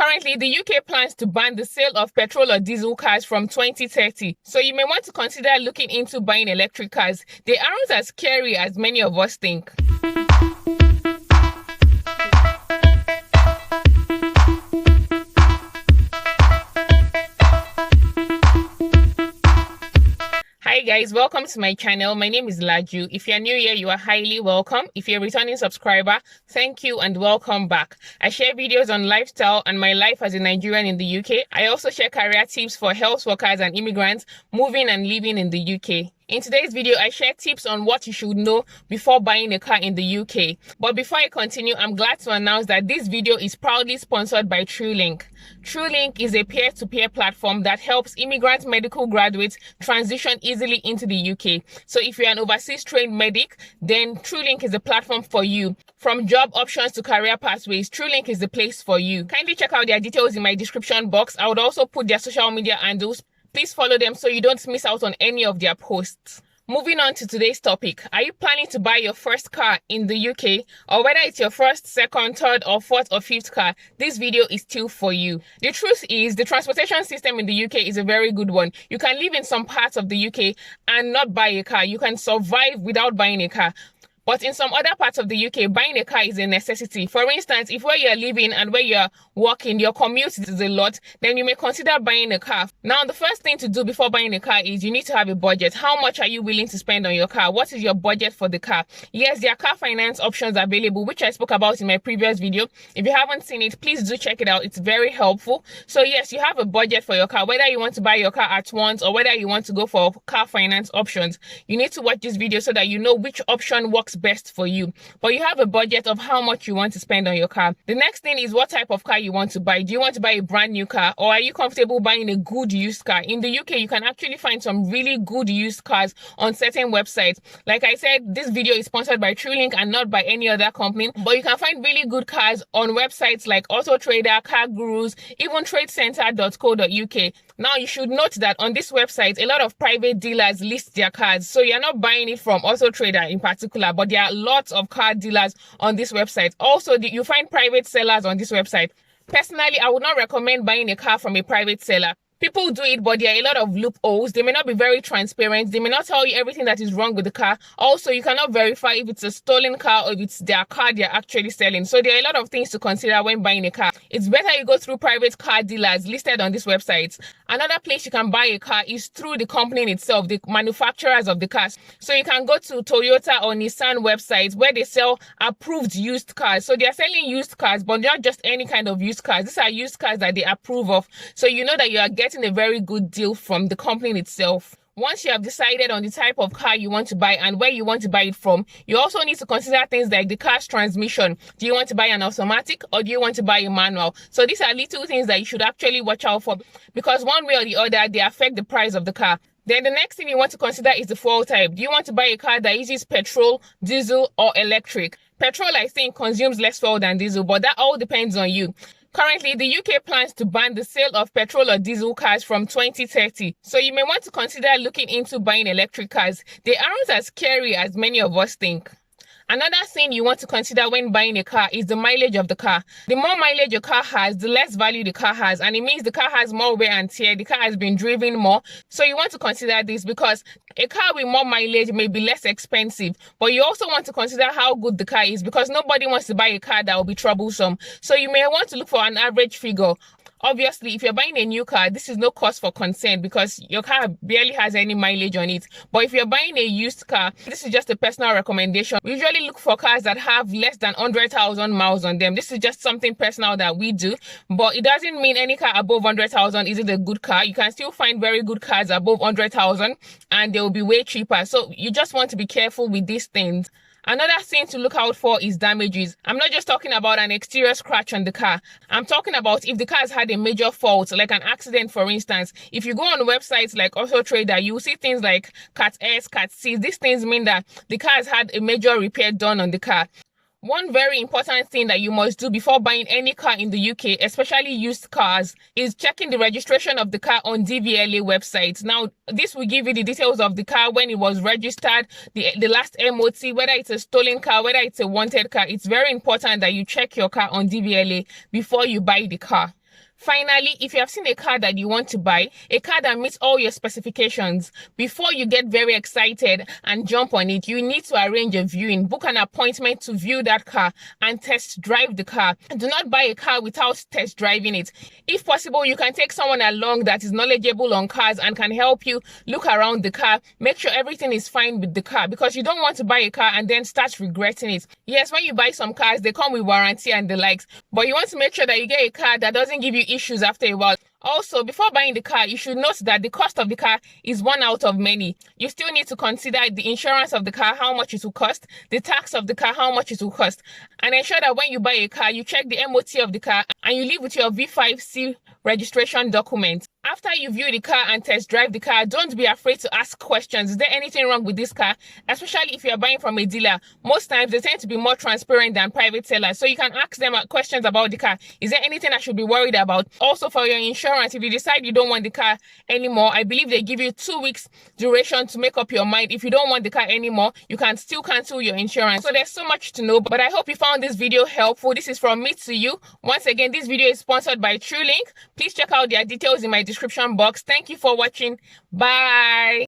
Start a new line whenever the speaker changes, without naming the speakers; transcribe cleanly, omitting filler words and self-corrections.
Currently, the UK plans to ban the sale of petrol or diesel cars from 2030, so you may want to consider looking into buying electric cars. They aren't as scary as many of us think. Hi guys, welcome to my channel. My name is Laju. If you're new here, you are highly welcome. If you're a returning subscriber, thank you and welcome back. I share videos on lifestyle and my life as a Nigerian in the UK. I also share career tips for health workers and immigrants moving and living in the UK. In today's video, I share tips on what you should know before buying a car in the UK. But before I continue, I'm glad to announce that this video is proudly sponsored by TrueLink. TrueLink is a peer-to-peer platform that helps immigrant medical graduates transition easily into the UK. So if you're an overseas trained medic, then TrueLink is the platform for you. From job options to career pathways, TrueLink is the place for you. Kindly check out their details in my description box. I would also put their social media handles. Please follow them so you don't miss out on any of their posts. Moving on to today's topic. Are you planning to buy your first car in the UK? Or whether it's your first, second, third, or fourth or fifth car, this video is still for you. The truth is, the transportation system in the UK is a very good one. You can live in some parts of the UK and not buy a car. You can survive without buying a car. But in some other parts of the UK, buying a car is a necessity. For instance, if where you're living and where you're working, your commute is a lot, then you may consider buying a car. Now, the first thing to do before buying a car is you need to have a budget. How much are you willing to spend on your car? What is your budget for the car? Yes, there are car finance options available, which I spoke about in my previous video. If you haven't seen it, please do check it out. It's very helpful. So yes, you have a budget for your car, whether you want to buy your car at once or whether you want to go for car finance options. You need to watch this video so that you know which option works best for you, but you have a budget of how much you want to spend on your car. The next thing is what type of car you want to buy. Do you want to buy a brand new car, or are you comfortable buying a good used car? In the UK, you can actually find some really good used cars on certain websites. Like I said, this video is sponsored by TrueLink and not by any other company, but you can find really good cars on websites like Auto Trader, Car Gurus, even tradecenter.co.uk. Now, you should note that on this website, a lot of private dealers list their cars. So you're not buying it from Auto Trader in particular, but there are lots of car dealers on this website. Also, you find private sellers on this website. Personally, I would not recommend buying a car from a private seller. People do it, but there are a lot of loopholes. They may not be very transparent. They may not tell you everything that is wrong with the car. Also, you cannot verify if it's a stolen car or if it's their car they're actually selling. So there are a lot of things to consider when buying a car. It's better you go through private car dealers listed on this website. Another place you can buy a car is through the company itself, the manufacturers of the cars. So you can go to Toyota or Nissan websites where they sell approved used cars. So they are selling used cars, but not just any kind of used cars. These are used cars that they approve of. So you know that you are getting a very good deal from the company itself. Once you have decided on the type of car you want to buy and where you want to buy it from, you also need to consider things like the car's transmission. Do you want to buy an automatic or do you want to buy a manual? So these are little things that you should actually watch out for, because one way or the other, they affect the price of the car. Then the next thing you want to consider is the fuel type. Do you want to buy a car that uses petrol, diesel, or electric? Petrol, I think, consumes less fuel than diesel, but that all depends on you. Currently, the UK plans to ban the sale of petrol or diesel cars from 2030. So you may want to consider looking into buying electric cars. They aren't as scary as many of us think. Another thing you want to consider when buying a car is the mileage of the car. The more mileage your car has, the less value the car has, and it means the car has more wear and tear. The car has been driven more. So you want to consider this, because a car with more mileage may be less expensive, but you also want to consider how good the car is, because nobody wants to buy a car that will be troublesome. So you may want to look for an average figure. Obviously, if you're buying a new car, this is no cause for concern because your car barely has any mileage on it. But if you're buying a used car, this is just a personal recommendation. We usually look for cars that have less than 100,000 miles on them. This is just something personal that we do, but it doesn't mean any car above 100,000 isn't a good car. You can still find very good cars above 100,000 and they will be way cheaper. So you just want to be careful with these things. Another thing to look out for is damages. I'm not just talking about an exterior scratch on the car. I'm talking about if the car has had a major fault, like an accident, for instance. If you go on websites like Auto Trader, you will see things like Cat S, Cat C. These things mean that the car has had a major repair done on the car. One very important thing that you must do before buying any car in the UK, especially used cars, is checking the registration of the car on DVLA websites. Now, this will give you the details of the car, when it was registered, the last MOT, whether it's a stolen car, whether it's a wanted car. It's very important that you check your car on DVLA before you buy the car. Finally, if you have seen a car that you want to buy, a car that meets all your specifications, before you get very excited and jump on it, you need to arrange a viewing, book an appointment to view that car and test drive the car. Do not buy a car without test driving it. If possible, you can take someone along that is knowledgeable on cars and can help you look around the car, make sure everything is fine with the car, because you don't want to buy a car and then start regretting it. Yes, when you buy some cars, they come with warranty and the likes, but you want to make sure that you get a car that doesn't give you issues after a while. Also, before buying the car, you should note that the cost of the car is one out of many. You still need to consider the insurance of the car, how much it will cost, the tax of the car, how much it will cost, and ensure that when you buy a car, you check the MOT of the car and you leave with your V5C registration document. After you view the car and test drive the car, don't be afraid to ask questions. Is there anything wrong with this car? Especially if you are buying from a dealer. Most times they tend to be more transparent than private sellers. So you can ask them questions about the car. Is there anything I should be worried about? Also, for your insurance, if you decide you don't want the car anymore, I believe they give you 2 weeks duration to make up your mind. If you don't want the car anymore, you can still cancel your insurance. So there's so much to know, but I hope you found this video helpful. This is from me to you. Once again, this video is sponsored by TrueLink. Please check out their details in my description box. Thank you for watching. Bye.